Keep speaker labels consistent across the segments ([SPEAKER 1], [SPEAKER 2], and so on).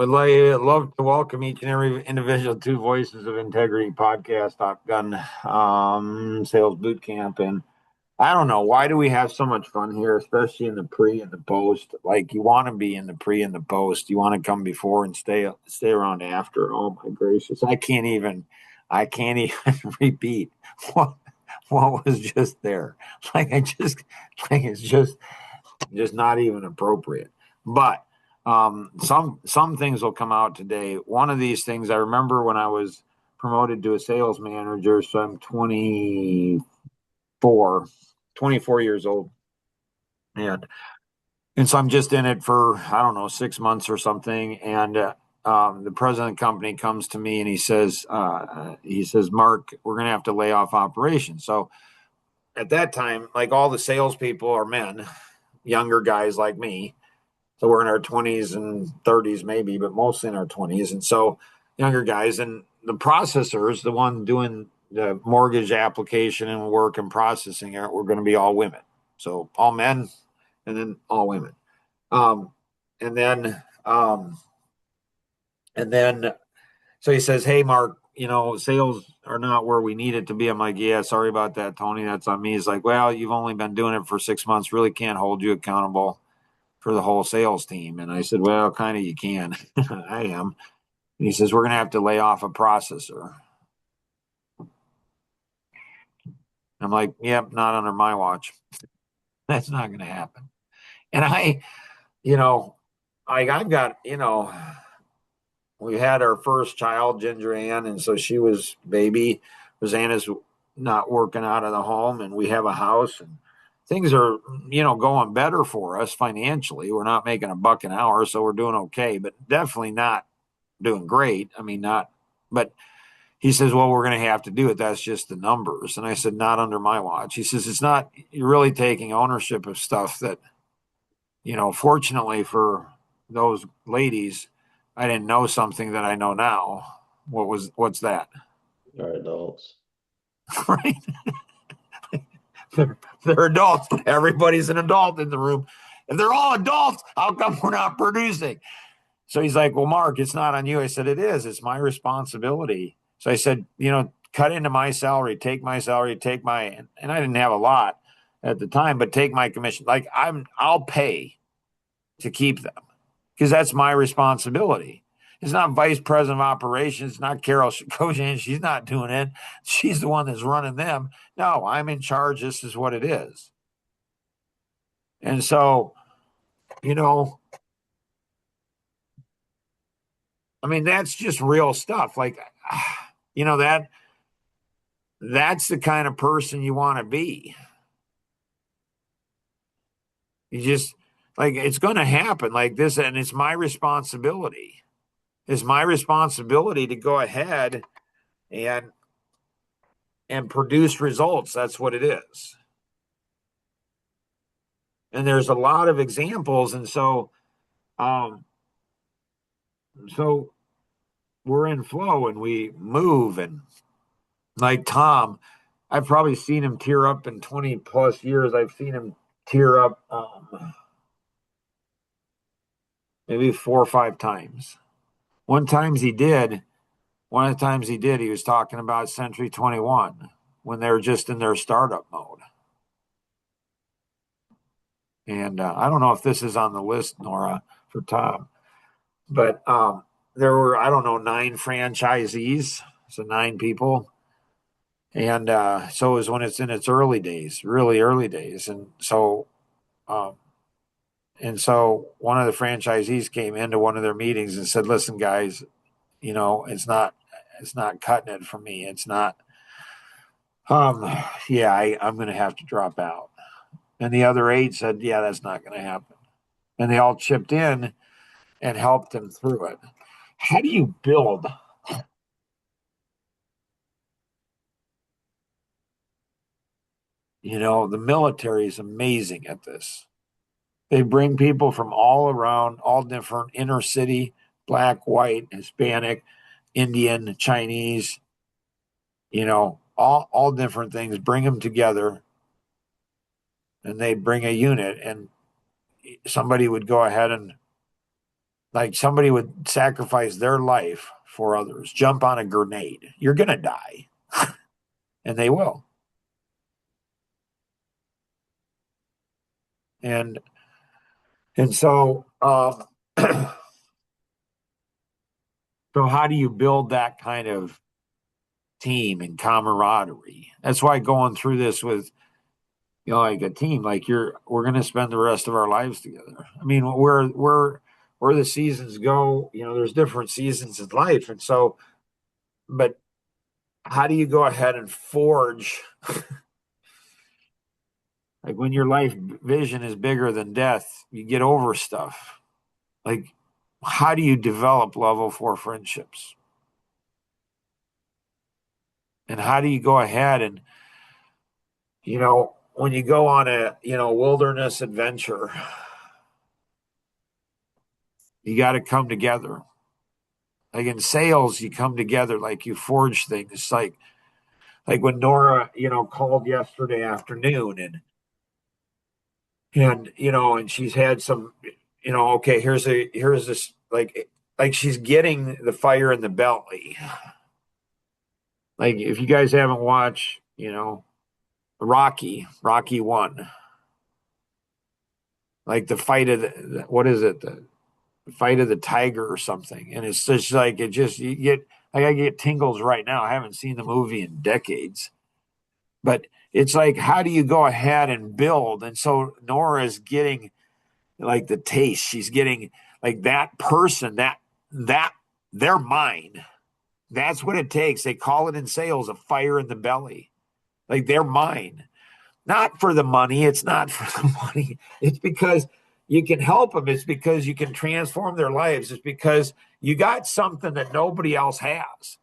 [SPEAKER 1] Would love to welcome each and every individual to Voices of Integrity podcast, Top Gun Sales Boot Camp. And I don't know, why do we have so much fun here, especially in the pre and the post? Like, you want to be in the pre and the post. You want to come before and stay around after. Oh my gracious. I can't even repeat what what was just there. Like I just like it's just not even appropriate. But some things will come out today. One of these things I remember when I was promoted to a sales manager. So I'm 24 years old, and so I'm just in it for I don't know 6 months or something. And the president of the company comes to me and he says, Mark, we're going to have to lay off operations. So at that time, like all the salespeople are men, younger guys like me. So we're in our 20s and 30s, maybe, but mostly in our 20s. And so younger guys, and the processors, the one doing the mortgage application and work and processing it, we're going to be all women. So all men and then all women. Um, and then, um, and then, so he says, hey, Mark, sales are not where we need it to be. I'm like, yeah, sorry about that, Tony. That's on me. He's like, well, you've only been doing it for 6 months. Really can't hold you accountable for the whole sales team. And I said, well, kind of you can. I am. And he says, we're going to have to lay off a processor. I'm like, yep, not under my watch. That's not going to happen. And you know, I've got, we had our first child, Ginger Ann. And so she was baby. Rosanna's not working out of the home, and we have a house, and things are, going better for us financially. We're not making $1 an hour, so we're doing okay, but definitely not doing great. I mean, not, but he says, well, we're going to have to do it. That's just the numbers. And I said, not under my watch. He says, it's not, you're really taking ownership of stuff that, fortunately for those ladies, I didn't know something that I know now. What's that?
[SPEAKER 2] Are adults.
[SPEAKER 1] Right? they're adults. Everybody's an adult in the room. If they're all adults, how come we're not producing? So he's like, well, Mark, it's not on you. I said, it is. It's my responsibility. So I said, cut into my salary, take my salary, and I didn't have a lot at the time, but take my commission. Like I'll pay to keep them because that's my responsibility. It's not vice president of operations. It's not Carol Koshan. She's not doing it. She's the one that's running them. No, I'm in charge. This is what it is. And so, I mean, that's just real stuff. Like, that's the kind of person you want to be. You just like it's going to happen like this, and it's my responsibility. It's my responsibility to go ahead and produce results. That's what it is. And there's a lot of examples, and um, so we're in flow and we move, and like Tom, I've probably seen him tear up in 20 plus years. I've seen him tear up maybe 4 or 5 times. One of the times he did, he was talking about Century 21 when they were just in their startup mode. And I don't know if this is on the list, Nora, for Tom, but there were, I don't know, 9 franchisees, so 9 people. And so it was when it's in its early days, really early days. Um, and so one of the franchisees came into one of their meetings and said, listen, guys, it's not cutting it for me. It's not, yeah, I'm going to have to drop out. And the other 8 said, yeah, that's not going to happen. And they all chipped in and helped him through it. How do you build? The military is amazing at this. They bring people from all around, all different inner city, black, white, Hispanic, Indian, Chinese, all different things, bring them together, and they bring a unit, and somebody would go ahead and Like somebody would sacrifice their life for others, jump on a grenade. You're going to die. And they will. And so so how do you build that kind of team and camaraderie? That's why going through this with like a team, like we're going to spend the rest of our lives together. I mean, where the seasons go, there's different seasons in life, and so, but how do you go ahead and forge, like when your life vision is bigger than death, you get over stuff. Like, how do you develop level 4 friendships? And how do you go ahead and, when you go on a, wilderness adventure, you got to come together. Like in sales, you come together, like you forge things. It's like when Nora, called yesterday afternoon and she's had some, okay, here's this, like she's getting the fire in the belly. Like if you guys haven't watched, Rocky 1, like the fight of what is it? The fight of the tiger or something. And it's just like, you get, like I get tingles right now. I haven't seen the movie in decades, but it's like, how do you go ahead and build? And so Nora is getting like the taste. She's getting like that person, that their mind. That's what it takes. They call it in sales a fire in the belly. Like their mind. Not for the money. It's not for the money. It's because you can help them. It's because you can transform their lives. It's because you got something that nobody else has.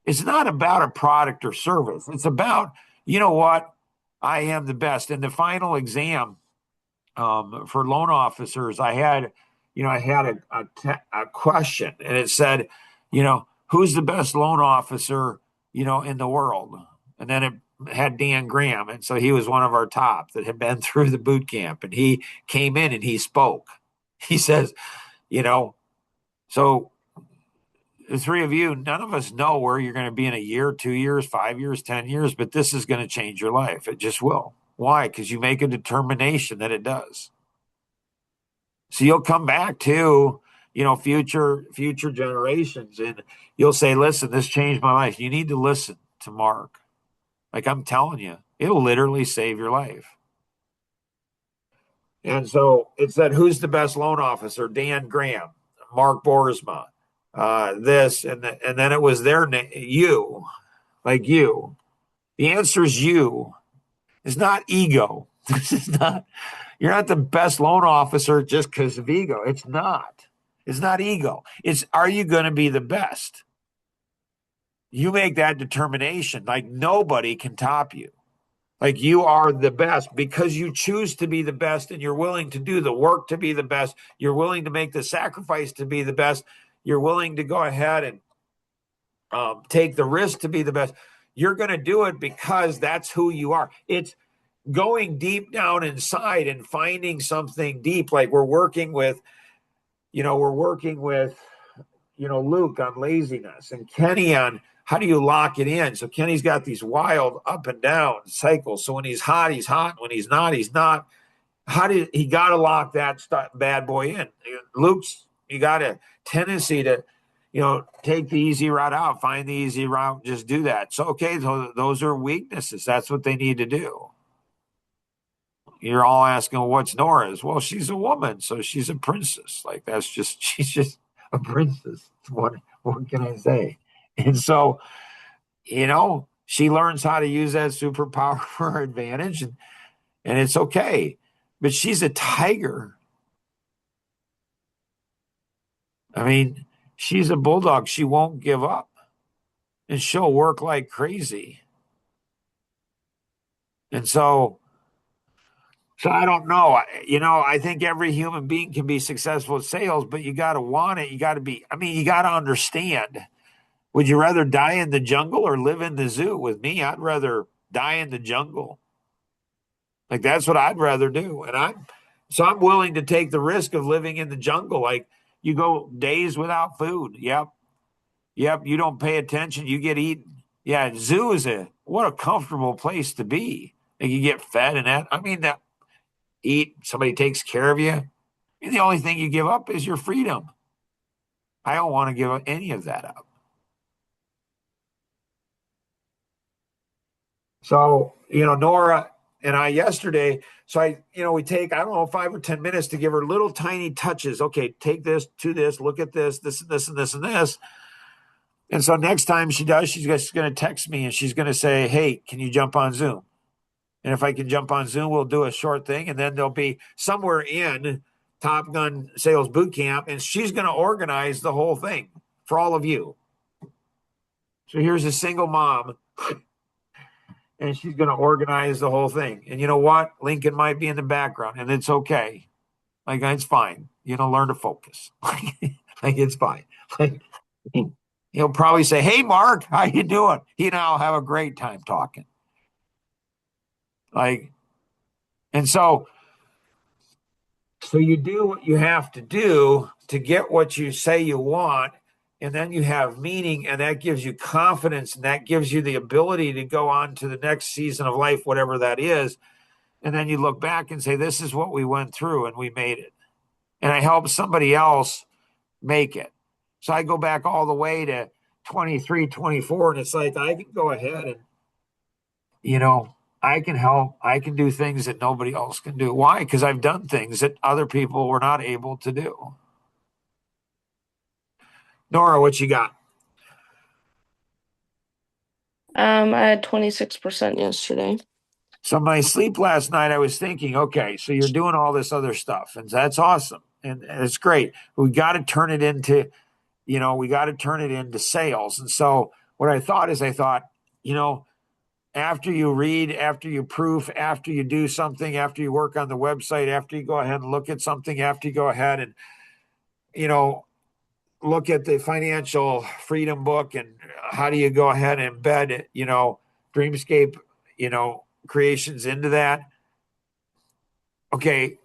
[SPEAKER 1] It's not about a product or service. It's about, you know what? I am the best. In the final exam for loan officers, I had a question, and it said, who's the best loan officer, in the world? And then it had Dan Graham. And so he was one of our top that had been through the boot camp. And he came in and he spoke. He says, so the three of you, none of us know where you're going to be in a year, 2 years, 5 years, 10 years, but this is going to change your life. It just will. Why? Because you make a determination that it does. So you'll come back to, future generations and you'll say, listen, this changed my life. You need to listen to Mark. Like I'm telling you, it'll literally save your life. And so it said, who's the best loan officer? Dan Graham, Mark Boersma, this, and then it was their name, you, like you. The answer is you. It's not ego. This is not, you're not the best loan officer just because of ego. It's not. It's not ego. It's, are you going to be the best? You make that determination. Like nobody can top you. Like you are the best because you choose to be the best and you're willing to do the work to be the best. You're willing to make the sacrifice to be the best. You're willing to go ahead and take the risk to be the best. You're going to do it because that's who you are. It's going deep down inside and finding something deep. Like we're working with Luke on laziness and Kenny on how do you lock it in? So Kenny's got these wild up and down cycles. So when he's hot, he's hot. When he's not, he's not. He got to lock that bad boy in? Luke's, you got a tendency to, take the easy route out, find the easy route, just do that. So, okay, so those are weaknesses. That's what they need to do. You're all asking, well, what's Nora's? Well, she's a woman, so she's a princess. Like she's just a princess. What can I say? And so, she learns how to use that superpower for her advantage, and it's okay. But she's a tiger. I mean, she's a bulldog. She won't give up, and she'll work like crazy. And so I don't know. I think every human being can be successful at sales, but you got to want it. You got to understand. Would you rather die in the jungle or live in the zoo? With me, I'd rather die in the jungle. Like that's what I'd rather do. And I'm willing to take the risk of living in the jungle. Like You go days without food. Yep. Yep. You don't pay attention. You get eaten. Yeah. Zoo is what a comfortable place to be. And you get fed and that. I mean, that eat, somebody takes care of you. And the only thing you give up is your freedom. I don't want to give any of that up. So, Nora and I yesterday, we take, I don't know, 5 or 10 minutes to give her little tiny touches. Okay, take this to this, look at this and this and this and this. And so next time she does, she's just going to text me and she's going to say, hey, can you jump on Zoom? And if I can jump on Zoom, we'll do a short thing. And then there'll be somewhere in Top Gun Sales Boot Camp, and she's going to organize the whole thing for all of you. So here's a single mom, and she's going to organize the whole thing. And you know what? Lincoln might be in the background, and it's okay. Like, it's fine. Learn to focus. Like, it's fine. Like, he'll probably say, hey, Mark, how you doing? He and I'll have a great time talking. Like, and so you do what you have to do to get what you say you want, and then you have meaning, and that gives you confidence, and that gives you the ability to go on to the next season of life, whatever that is. And then you look back and say, this is what we went through, and we made it. And I helped somebody else make it. So I go back all the way to 23, 24, and it's like I can go ahead and, I can help. I can do things that nobody else can do. Why? Because I've done things that other people were not able to do. Nora, what you got?
[SPEAKER 3] I had 26% yesterday.
[SPEAKER 1] So my sleep last night, I was thinking, okay, so you're doing all this other stuff, and that's awesome, and it's great. We got to turn it into, sales. And so what I thought is, after you read, after you proof, after you do something, after you work on the website, after you go ahead and look at something, after you go ahead and, look at the financial freedom book, and how do you go ahead and embed, Dreamscape, creations into that. Okay.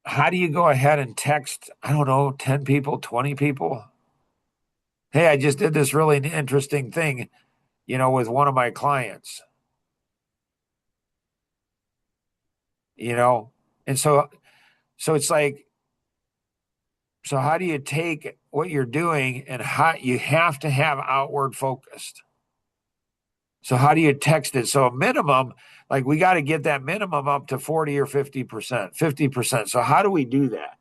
[SPEAKER 1] How do you go ahead and text, I don't know, 10 people, 20 people? Hey, I just did this really interesting thing, with one of my clients, and so it's like, so how do you take what you're doing, and how you have to have outward focused? So how do you text it? So a minimum, like, we got to get that minimum up to 40 or 50%, 50%. So how do we do that?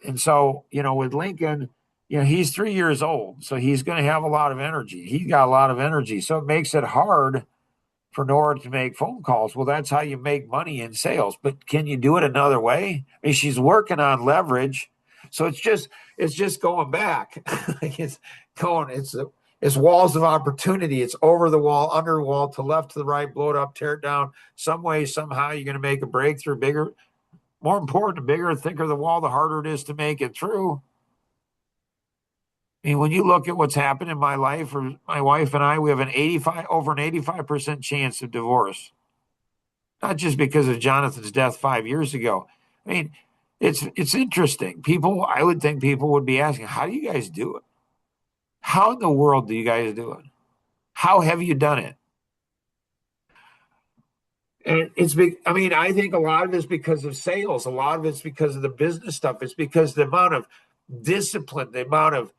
[SPEAKER 1] And so, with Lincoln, he's 3 years old, so he's going to have a lot of energy. He's got a lot of energy. So it makes it hard for Nora to make phone calls. Well, that's how you make money in sales. But can you do it another way? I mean, she's working on leverage. So it's just going back. It's walls of opportunity. It's over the wall, under the wall, to left, to the right, blow it up, tear it down. Some way, somehow, you're going to make a breakthrough. Bigger, more important, the bigger and thicker the wall, the harder it is to make it through. I mean, when you look at what's happened in my life, or my wife and I, we have over an 85% chance of divorce. Not just because of Jonathan's death 5 years ago. I mean, it's interesting. I would think people would be asking, how do you guys do it? How in the world do you guys do it? How have you done it? And it's big. I mean, I think a lot of it's because of sales. A lot of it's because of the business stuff. It's because the amount of discipline, the amount of,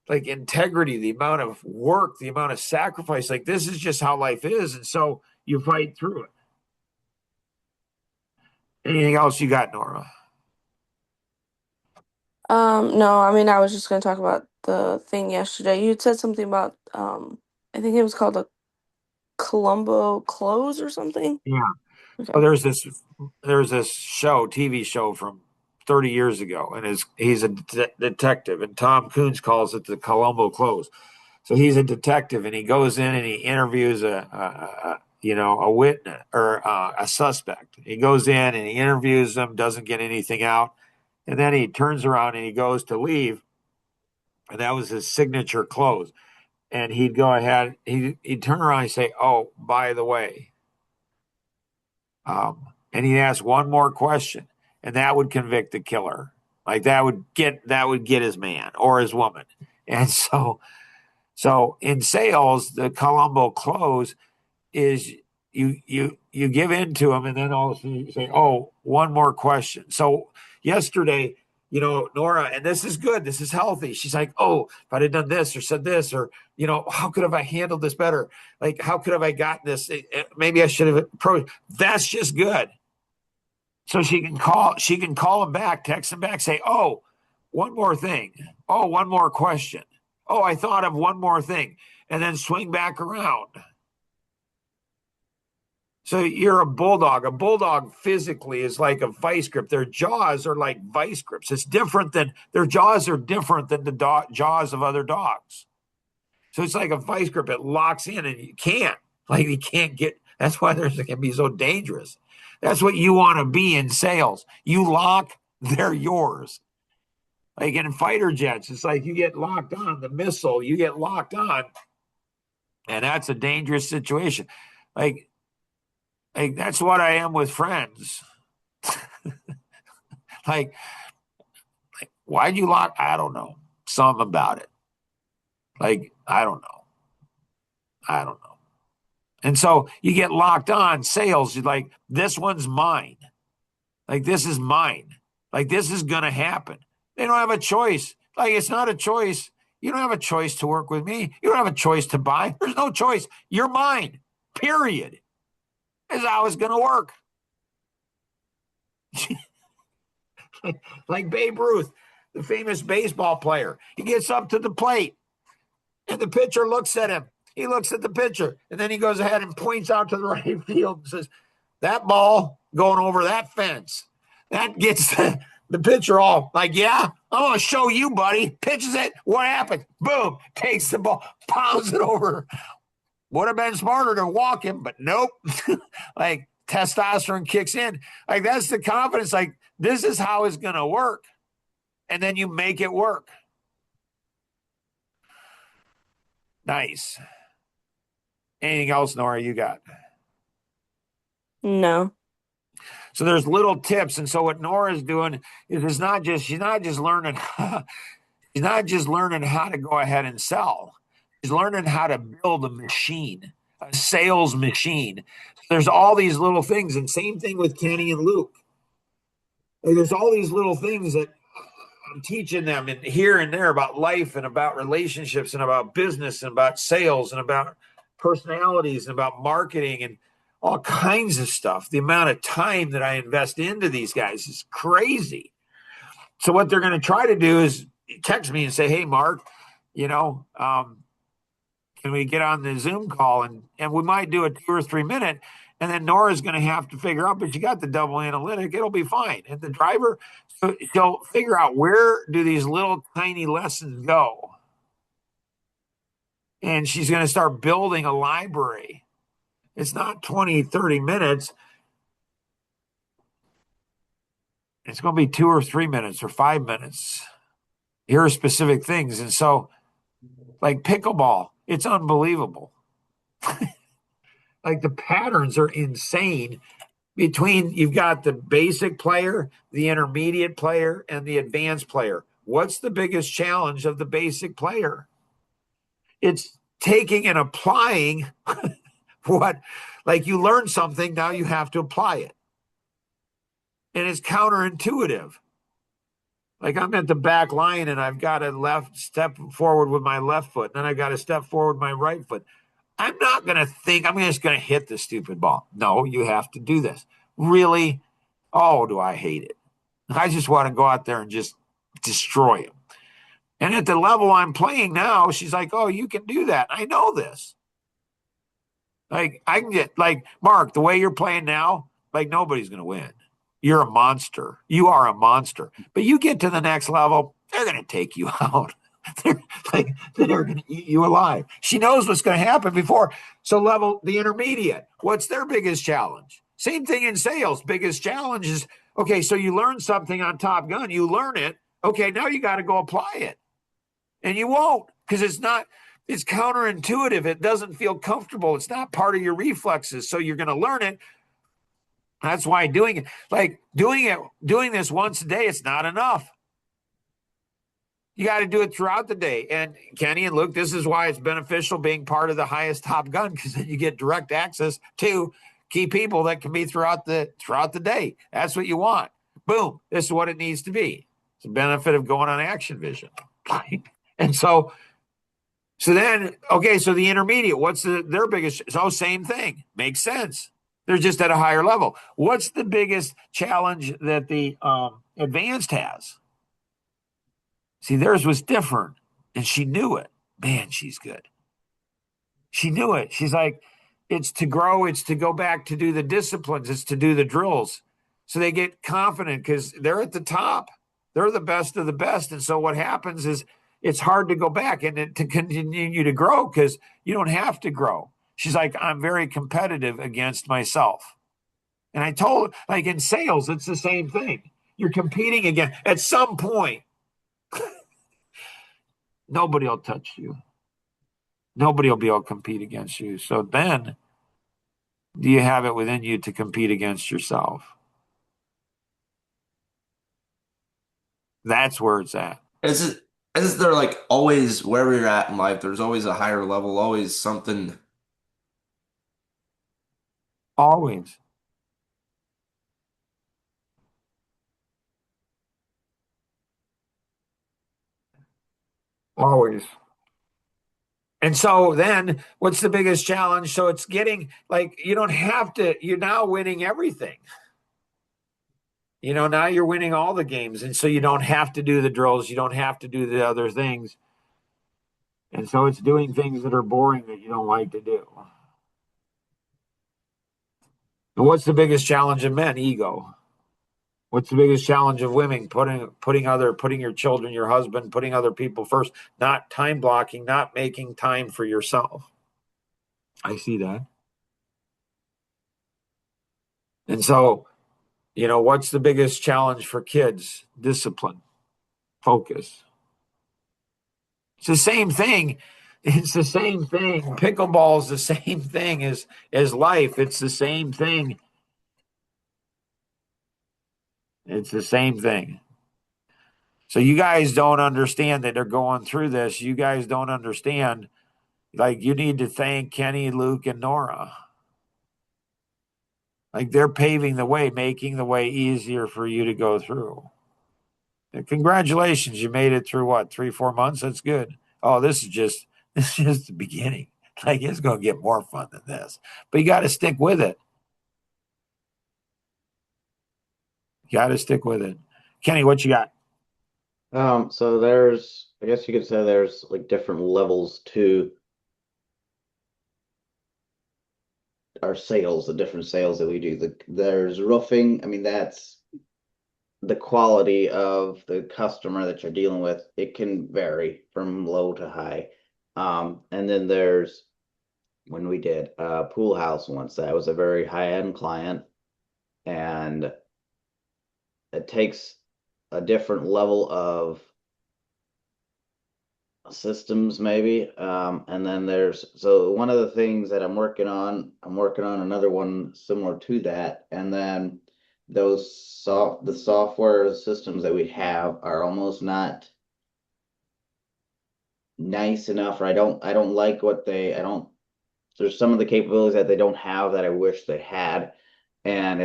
[SPEAKER 1] like, integrity, the amount of work, the amount of sacrifice. Like, this is just how life is. And so you fight through it. Anything else you got, Nora?
[SPEAKER 3] No, I mean, I was just gonna talk about the thing yesterday. You had said something about, I think it was called a Columbo Close or something.
[SPEAKER 1] Yeah.
[SPEAKER 3] Okay.
[SPEAKER 1] Well, there's this TV show from 30 years ago, and he's a detective, and Tom Coons calls it the Columbo Close. So he's a detective, and he goes in and he interviews a witness, or a suspect. He goes in and he interviews them, doesn't get anything out, and then he turns around and he goes to leave, and that was his signature close. And he'd go ahead, he'd turn around and say, "Oh, by the way," and he'd ask one more question. and that would convict the killer. Like that would get his man or his woman. And so in sales, the Columbo close is you give in to them, and then all of a sudden you say, "Oh, one more question." So yesterday, Nora, and this is good, this is healthy. She's like, "Oh, if I'd have done this or said this, or how could have I handled this better? Like, how could have I gotten this? Maybe I should have approached." That's just good. So she can call him back, text him back, say, "Oh, one more thing. Oh, one more question. Oh, I thought of one more thing," and then swing back around. So you're a bulldog. A bulldog physically is like a vice grip. Their jaws are like vice grips. Their jaws are different than the jaws of other dogs. So it's like a vice grip. It locks in, and you can't get. That's why it can be so dangerous. That's what you want to be in sales. You lock, they're yours. Like in fighter jets, it's like you get locked on the missile, you get locked on, and that's a dangerous situation. Like that's what I am with friends. like, why'd you lock? I don't know. Something about it. Like, I don't know. And so you get locked on sales. You're like, this one's mine. Like, this is mine. Like, this is going to happen. They don't have a choice. Like, it's not a choice. You don't have a choice to work with me. You don't have a choice to buy. There's no choice. You're mine. Period. Is how it's going to work. like Babe Ruth, the famous baseball player. He gets up to the plate, and the pitcher looks at him. He looks at the pitcher, and then he goes ahead and points out to the right field and says, "That ball going over that fence." That gets the pitcher all like, "Yeah, I'm going to show you, buddy." Pitches it. What happens? Boom. Takes the ball, pounds it over. Would have been smarter to walk him, but nope. Like, testosterone kicks in. Like, that's the confidence. Like, this is how it's going to work. And then you make it work. Nice. Anything else, Nora, you got?
[SPEAKER 3] No.
[SPEAKER 1] So there's little tips. And so what Nora's doing is she's not just learning she's not just learning how to go ahead and sell. She's learning how to build a machine, a sales machine. There's all these little things, and same thing with Kenny and Luke. Like, there's all these little things that I'm teaching them and here and there about life and about relationships and about business and about sales and about personalities and about marketing and all kinds of stuff. The amount of time that I invest into these guys is crazy. So what they're going to try to do is text me and say, "Hey, Mark, can we get on the Zoom call?" And we might do a 2 or 3 minute. And then Nora's going to have to figure out, but you got the double analytic, it'll be fine. And the driver, so he'll figure out, where do these little tiny lessons go? And she's going to start building a library. It's not 20, 30 minutes. It's going to be 2 or 3 minutes or 5 minutes. Here are specific things. And so, like pickleball, it's unbelievable. Like, the patterns are insane. You've got the basic player, the intermediate player, and the advanced player. What's the biggest challenge of the basic player? It's taking and applying like, you learn something, now you have to apply it. And it's counterintuitive. Like, I'm at the back line and I've got to step forward with my left foot, and then I've got to step forward with my right foot. I'm not going to think I'm just going to hit the stupid ball. No, you have to do this. Really? Oh, do I hate it? I just want to go out there and just destroy him. And at the level I'm playing now, she's like, "Oh, you can do that." I know this. Like, I can get, like, "Mark, the way you're playing now, like, nobody's going to win. You're a monster. You are a monster. But you get to the next level, they're going to take you out. They're going to eat you alive." She knows what's going to happen before. So the intermediate, what's their biggest challenge? Same thing in sales. Biggest challenge is, okay, so you learn something on Top Gun. You learn it. Okay, now you got to go apply it. And you won't, because it's counterintuitive. It doesn't feel comfortable. It's not part of your reflexes. So you're going to learn it. That's why doing this once a day, it's not enough. You got to do it throughout the day. And Kenny and Luke, this is why it's beneficial being part of the highest Top Gun, because then you get direct access to key people that can be throughout the day. That's what you want. Boom. This is what it needs to be. It's a benefit of going on Action Vision. And so then, okay, so the intermediate, what's their biggest? So same thing. Makes sense. They're just at a higher level. What's the biggest challenge that the advanced has? See, theirs was different, and she knew it. Man, she's good. She knew it. She's like, it's to grow, it's to go back to do the disciplines, it's to do the drills. So they get confident because they're at the top. They're the best of the best. And so what happens is it's hard to go back and to continue to grow because you don't have to grow. She's like, I'm very competitive against myself. And I told, like in sales, it's the same thing. You're competing again. At some point, nobody will touch you. Nobody will be able to compete against you. So then, do you have it within you to compete against yourself? That's where it's at.
[SPEAKER 4] Is there like always wherever you're at in life, there's always a higher level, always something.
[SPEAKER 1] Always. Always. And so then what's the biggest challenge? So it's getting like you don't have to, you're now winning everything. Now you're winning all the games. And so you don't have to do the drills, you don't have to do the other things. And so it's doing things that are boring that you don't like to do. And what's the biggest challenge of men? Ego. What's the biggest challenge of women? Putting your children, your husband, putting other people first, not time blocking, not making time for yourself. I see that. And so, what's the biggest challenge for kids? Discipline, focus. It's the same thing. It's the same thing. Pickleball is the same thing as life. It's the same thing. It's the same thing. So you guys don't understand that they're going through this. You guys don't understand. Like you need to thank Kenny, Luke, and Nora. Like they're paving the way, making the way easier for you to go through. And congratulations, you made it through what, 3-4 months? That's good. Oh, this is just the beginning. Like it's going to get more fun than this, but you got to stick with it. You got to stick with it. Kenny, what you got?
[SPEAKER 2] So there's, I guess you could say there's like different levels to our sales, the different sales that we do. There's roofing. I mean, that's the quality of the customer that you're dealing with. It can vary from low to high. And then there's when we did a pool house once, that was a very high-end client, and it takes a different level of systems maybe. And then so one of the things that I'm working on another one similar to that. And then the software systems that we have are almost not nice enough, or I don't like there's some of the capabilities that they don't have that I wish they had. And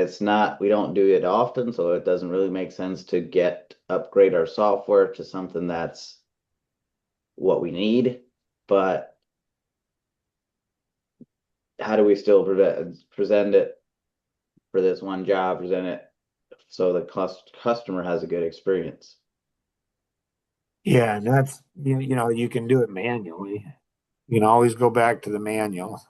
[SPEAKER 2] we don't do it often, so it doesn't really make sense to upgrade our software to something that's what we need. But how do we still present it for this one job, present it so the customer has a good experience?
[SPEAKER 1] Yeah, and that's you can do it manually. You can always go back to the manual.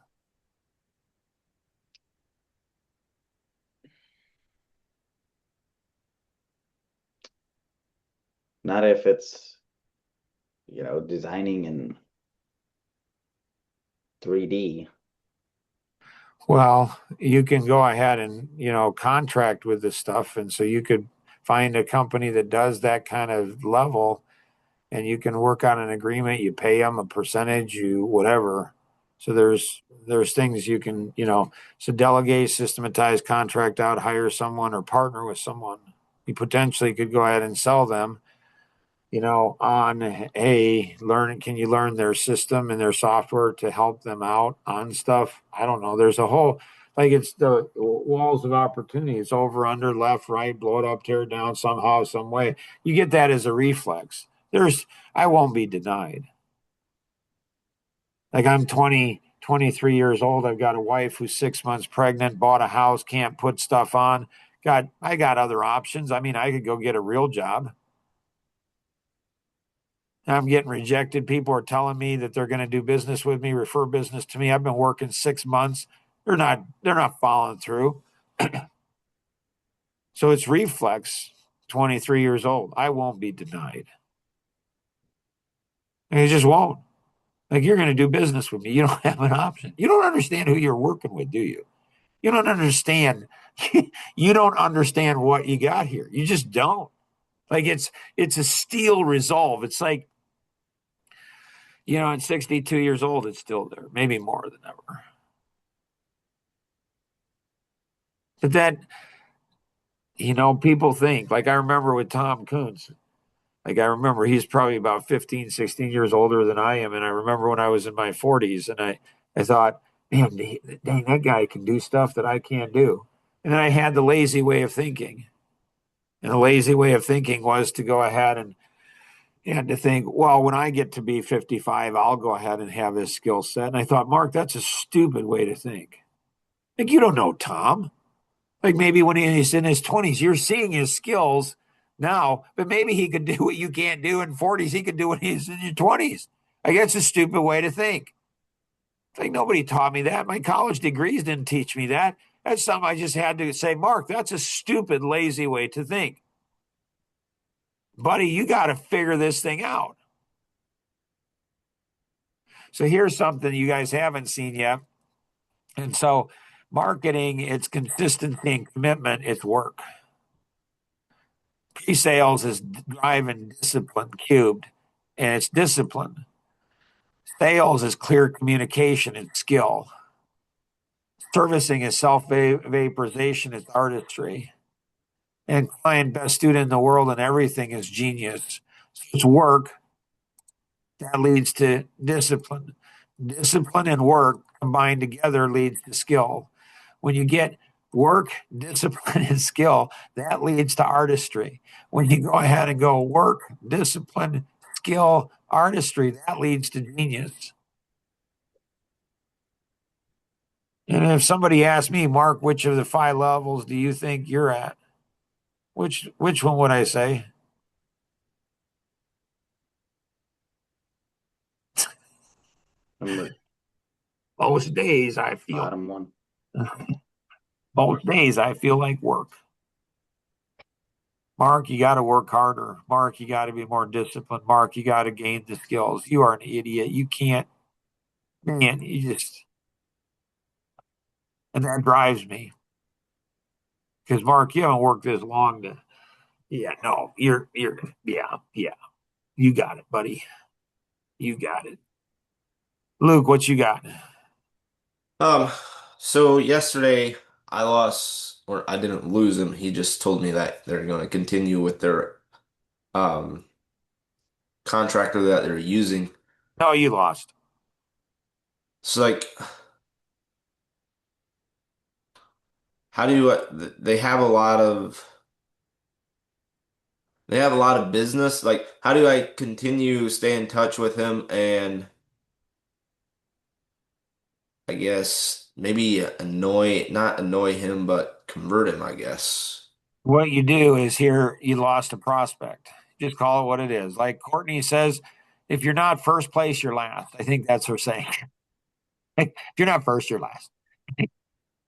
[SPEAKER 2] Not if it's designing in 3D.
[SPEAKER 1] Well, you can go ahead and contract with this stuff, and so you could find a company that does that kind of level, and you can work on an agreement. You pay them a percentage, you whatever. So there's things you can, so delegate, systematize, contract out, hire someone, or partner with someone. You potentially could go ahead and sell them, on, hey, can you learn their system and their software to help them out on stuff? I don't know. There's a whole, like, it's the walls of opportunity. It's over, under, left, right, blow it up, tear it down somehow, some way. You get that as a reflex. I won't be denied. Like, I'm 23 years old. I've got a wife who's 6 months pregnant, bought a house, can't put stuff on. I got other options. I mean, I could go get a real job. I'm getting rejected. People are telling me that they're going to do business with me, refer business to me. I've been working 6 months. They're not following through. So it's reflex, 23 years old. I won't be denied. And it just won't. Like, you're going to do business with me. You don't have an option. You don't understand who you're working with, do you? You don't understand. You don't understand what you got here. You just don't. Like, it's a steel resolve. It's like, at 62 years old, it's still there, maybe more than ever. But that, people think, like, I remember with Tom Coons, like, I remember he's probably about 15, 16 years older than I am. And I remember when I was in my 40s and I thought, man, dang, that guy can do stuff that I can't do. And then I had the lazy way of thinking. And the lazy way of thinking was to go ahead and to think, well, when I get to be 55, I'll go ahead and have this skill set. And I thought, Mark, that's a stupid way to think. Like, you don't know Tom. Like, maybe when he's in his 20s, you're seeing his skills now, but maybe he could do what you can't do in 40s. He could do what he's in your 20s. Like, that's a stupid way to think. It's like, nobody taught me that. My college degrees didn't teach me that. That's something I just had to say, Mark, that's a stupid, lazy way to think. Buddy, you got to figure this thing out. So here's something you guys haven't seen yet. And so marketing, it's consistency and commitment, it's work. Pre-sales is drive and discipline cubed, and it's discipline. Sales is clear communication and skill. Servicing is self-vaporization, it's artistry. And client best student in the world and everything is genius. So it's work that leads to discipline. Discipline and work combined together leads to skill. When you get work, discipline, and skill, that leads to artistry. When you go ahead and go work, discipline, skill, artistry, that leads to genius. And if somebody asked me, Mark, which of the 5 levels do you think you're at? Which one would I say?
[SPEAKER 2] Number
[SPEAKER 1] Most days I feel
[SPEAKER 2] bottom one.
[SPEAKER 1] most days I feel like work. Mark, you got to work harder. Mark, you got to be more disciplined. Mark, you got to gain the skills. You are an idiot. You can't, man, and that drives me. Because Mark, you haven't worked this long to, yeah, no, yeah, you got it, buddy. You got it. Luke, what you got?
[SPEAKER 4] Um, so yesterday I lost, or I didn't lose him. He just told me that they're going to continue with their um contractor that they're using.
[SPEAKER 1] No, you lost.
[SPEAKER 4] So like, how do you? They have a lot of business. Like, how do I continue stay in touch with him and I guess maybe not annoy him, but convert him, I guess.
[SPEAKER 1] What you do is here, you lost a prospect. Just call it what it is. Like Courtney says, if you're not first place, you're last. I think that's her saying. If you're not first, you're last.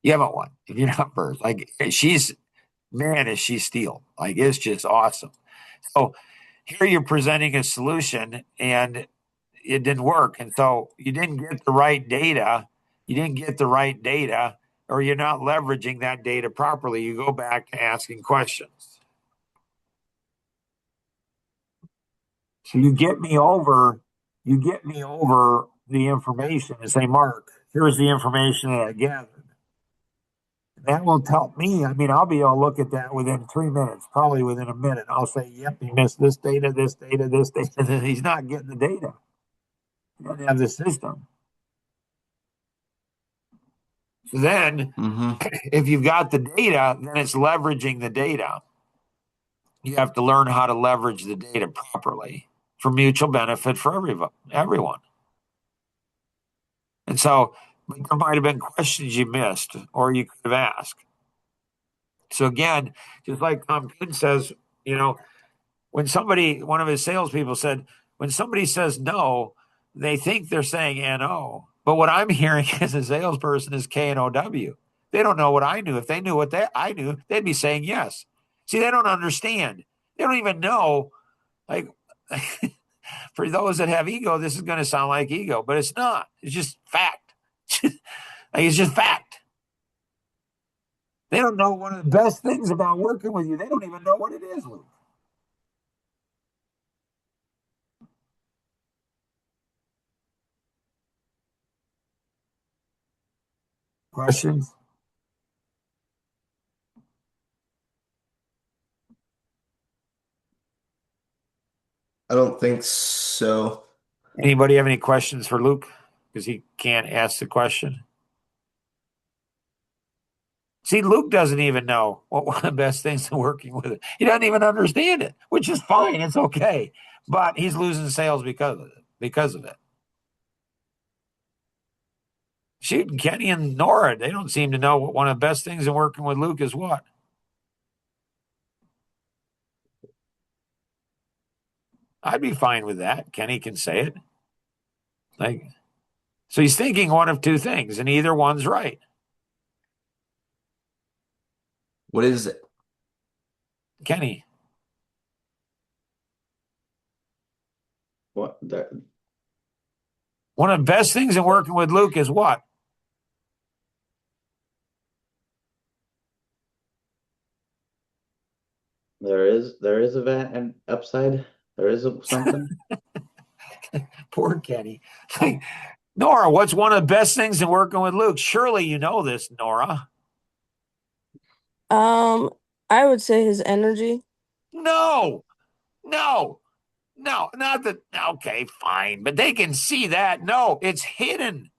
[SPEAKER 1] You haven't won. If you're not first, like man, is she steel. Like, it's just awesome. So here you're presenting a solution and it didn't work. And so you didn't get the right data. You didn't get the right data, or you're not leveraging that data properly. You go back to asking questions. So you get me over the information and say, Mark, here's the information that I gathered. That will tell me. I mean, I'll be able to look at that within 3 minutes, probably within a minute. I'll say, yep, he missed this data, this data, this data. And then he's not getting the data. He doesn't have the system. So then, if you've got the data, then it's leveraging the data. You have to learn how to leverage the data properly for mutual benefit for everyone. And so there might have been questions you missed or you could have asked. So again, just like Tom Kuhn says, when one of his salespeople said, when somebody says no, they think they're saying N-O. But what I'm hearing as a salesperson is K-N-O-W. They don't know what I knew. If they knew what I knew, they'd be saying yes. See, they don't understand. They don't even know. Like, for those that have ego, this is going to sound like ego, but it's not. It's just fact. It's just fact. They don't know one of the best things about working with you. They don't even know what it is, Luke. Questions?
[SPEAKER 4] I don't think so.
[SPEAKER 1] Anybody have any questions for Luke? Because he can't ask the question. See, Luke doesn't even know what one of the best things in working with it. He doesn't even understand it, which is fine. It's okay. But he's losing sales because of it. Shoot, Kenny and Nora, they don't seem to know what one of the best things in working with Luke is what. I'd be fine with that. Kenny can say it. So he's thinking one of two things, and either one's right.
[SPEAKER 4] What is it?
[SPEAKER 1] Kenny.
[SPEAKER 2] What
[SPEAKER 1] One of the best things in working with Luke is what?
[SPEAKER 2] there is a an upside. There is something.
[SPEAKER 1] Poor Kenny. Nora, what's one of the best things in working with Luke? Surely you know this, Nora.
[SPEAKER 3] I would say his energy.
[SPEAKER 1] No, not that. Okay, fine, but they can see that. No, it's hidden.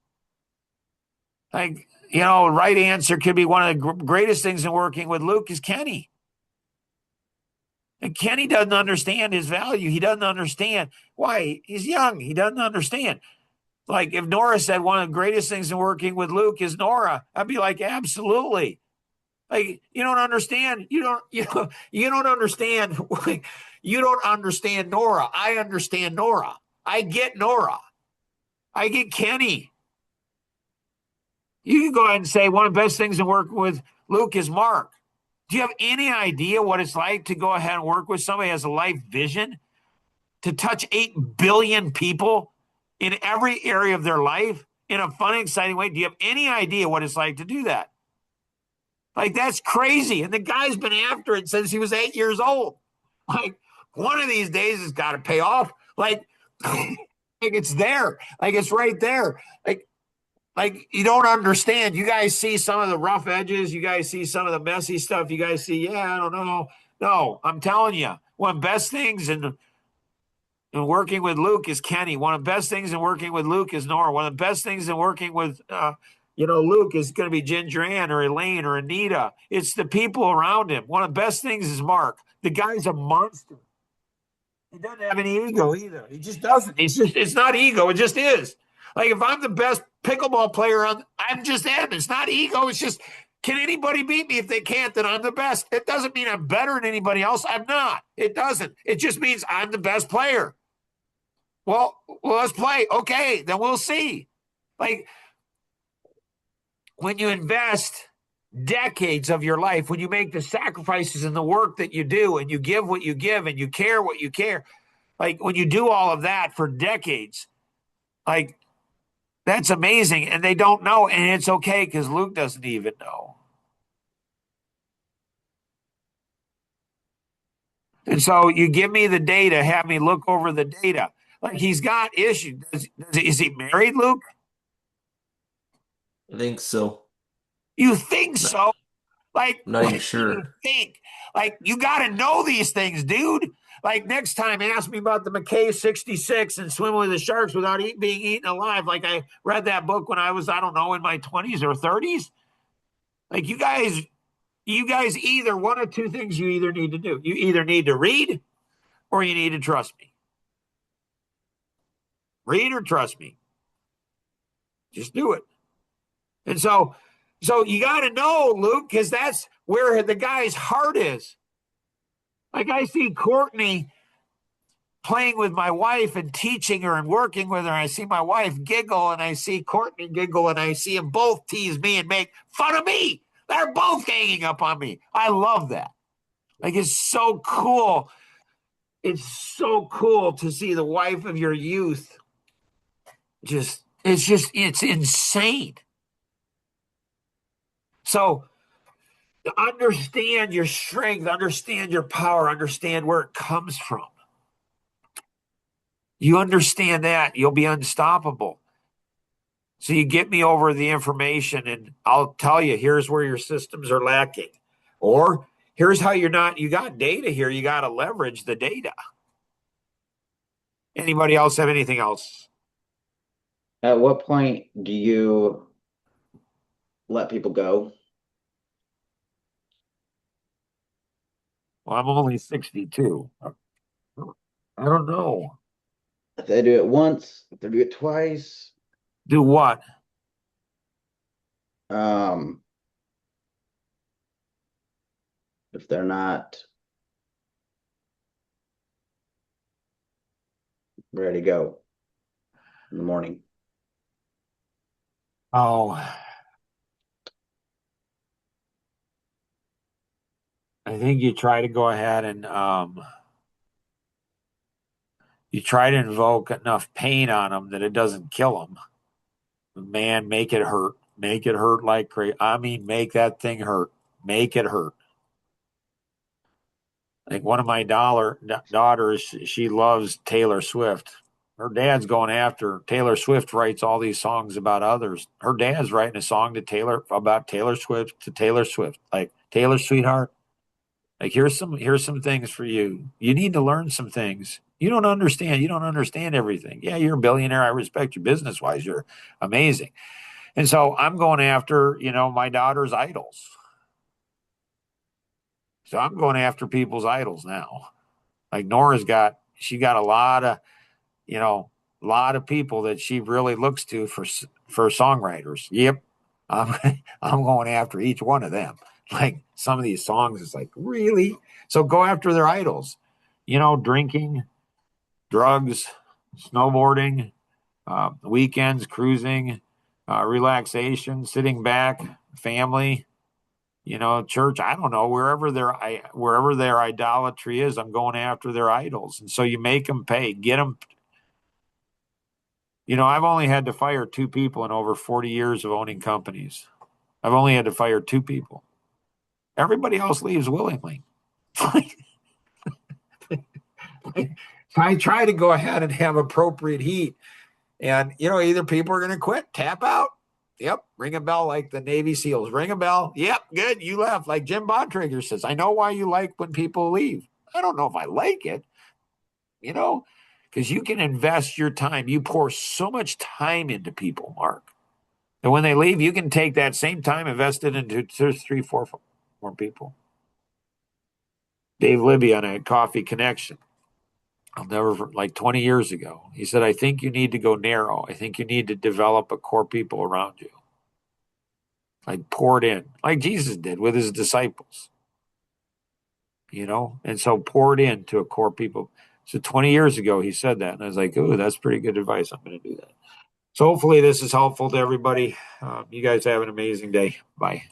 [SPEAKER 1] Right answer could be one of the greatest things in working with Luke is Kenny. And Kenny doesn't understand his value. He doesn't understand why. He's young. He doesn't understand. Like if Nora said one of the greatest things in working with Luke is Nora, I'd be like, absolutely. Like you don't understand. You don't understand. You don't understand Nora. I understand Nora. I get Nora. I get Kenny. You can go ahead and say one of the best things in working with Luke is Mark. Do you have any idea what it's like to go ahead and work with somebody who has a life vision to touch 8 billion people in every area of their life in a fun, exciting way? Do you have any idea what it's like to do that? Like, that's crazy. And the guy's been after it since he was 8 years old. Like, one of these days it's got to pay off. Like it's there. Like, it's right there. Like you don't understand. You guys see some of the rough edges. You guys see some of the messy stuff. You guys see, I don't know. No, I'm telling you, one of the best things in working with Luke is Kenny. One of the best things in working with Luke is Nora. One of the best things in working with, Luke is going to be Ginger Ann or Elaine or Anita. It's the people around him. One of the best things is Mark. The guy's a monster. He doesn't have any ego either. He just doesn't. It's not ego. It just is. Like if I'm the best pickleball player I'm just him. It's not ego. It's just, can anybody beat me? If they can't, then I'm the best. It doesn't mean I'm better than anybody else. I'm not. It doesn't. It just means I'm the best player. Well, let's play. Okay, then we'll see. Like when you invest decades of your life, when you make the sacrifices in the work that you do and you give what you give and you care what you care, like when you do all of that for decades, like that's amazing. And they don't know. And it's okay because Luke doesn't even know. And so you give me the data, have me look over the data. Like he's got issues. Is he married, Luke?
[SPEAKER 4] I think so.
[SPEAKER 1] You think
[SPEAKER 4] No,
[SPEAKER 1] so? Like,
[SPEAKER 4] I'm not even
[SPEAKER 1] what do you
[SPEAKER 4] sure.
[SPEAKER 1] think? Like, you got to know these things, dude. Like, next time, ask me about the McKay 66 and swimming with the sharks without being eaten alive. Like, I read that book when I was, I don't know, in my 20s or 30s. Like, you guys either one of two things you either need to do. You either need to read or you need to trust me. Read or trust me. Just do it. And so you got to know, Luke, because that's where the guy's heart is. Like I see Courtney playing with my wife and teaching her and working with her. I see my wife giggle and I see Courtney giggle and I see them both tease me and make fun of me. They're both ganging up on me. I love that. Like it's so cool. It's so cool to see the wife of your youth. It's insane. So understand your strength, understand your power, understand where it comes from. You understand that, you'll be unstoppable. So you get me over the information and I'll tell you, here's where your systems are lacking. Or here's how you got data here, you got to leverage the data. Anybody else have anything else?
[SPEAKER 2] At what point do you let people go?
[SPEAKER 1] Well, I'm only 62. I don't know.
[SPEAKER 2] If they do it once, if they do it twice,
[SPEAKER 1] Do what?
[SPEAKER 2] um, if they're not ready to go in the morning.
[SPEAKER 1] Oh, I think you try to go ahead and you try to invoke enough pain on them that it doesn't kill them. Man, make it hurt. Make it hurt like crazy. I mean, make that thing hurt. Make it hurt. Like one of my daughters, she loves Taylor Swift. Her dad's going after Taylor Swift writes all these songs about others. Her dad's writing a song to Taylor about Taylor Swift to Taylor Swift. Like Taylor, sweetheart, like here's some things for you. You need to learn some things. You don't understand. You don't understand everything. Yeah, you're a billionaire. I respect you business wise. You're amazing. And so I'm going after, my daughter's idols. So I'm going after people's idols now. Like she got a lot of people that she really looks to for songwriters. Yep. I'm going after each one of them. Like some of these songs is like, really? So go after their idols. Drinking, drugs, snowboarding, weekends, cruising, relaxation, sitting back, family, church. I don't know, wherever their idolatry is, I'm going after their idols. And so you make them pay, get them. I've only had to fire two people in over 40 years of owning companies. I've only had to fire two people. Everybody else leaves willingly. I try to go ahead and have appropriate heat. And, either people are going to quit, tap out. Yep. Ring a bell like the Navy SEALs. Ring a bell. Yep. Good. You left. Like Jim Bontrager says, I know why you like when people leave. I don't know if I like it, because you can invest your time. You pour so much time into people, Mark. And when they leave, you can take that same time, invest it into two, three, four more people. Dave Libby on a Coffee Connection. Like 20 years ago, he said, I think you need to go narrow. I think you need to develop a core people around you. Like pour it in, like Jesus did with his disciples. And so pour it into a core people. So 20 years ago, he said that. And I was like, oh, that's pretty good advice. I'm going to do that. So hopefully this is helpful to everybody. You guys have an amazing day. Bye.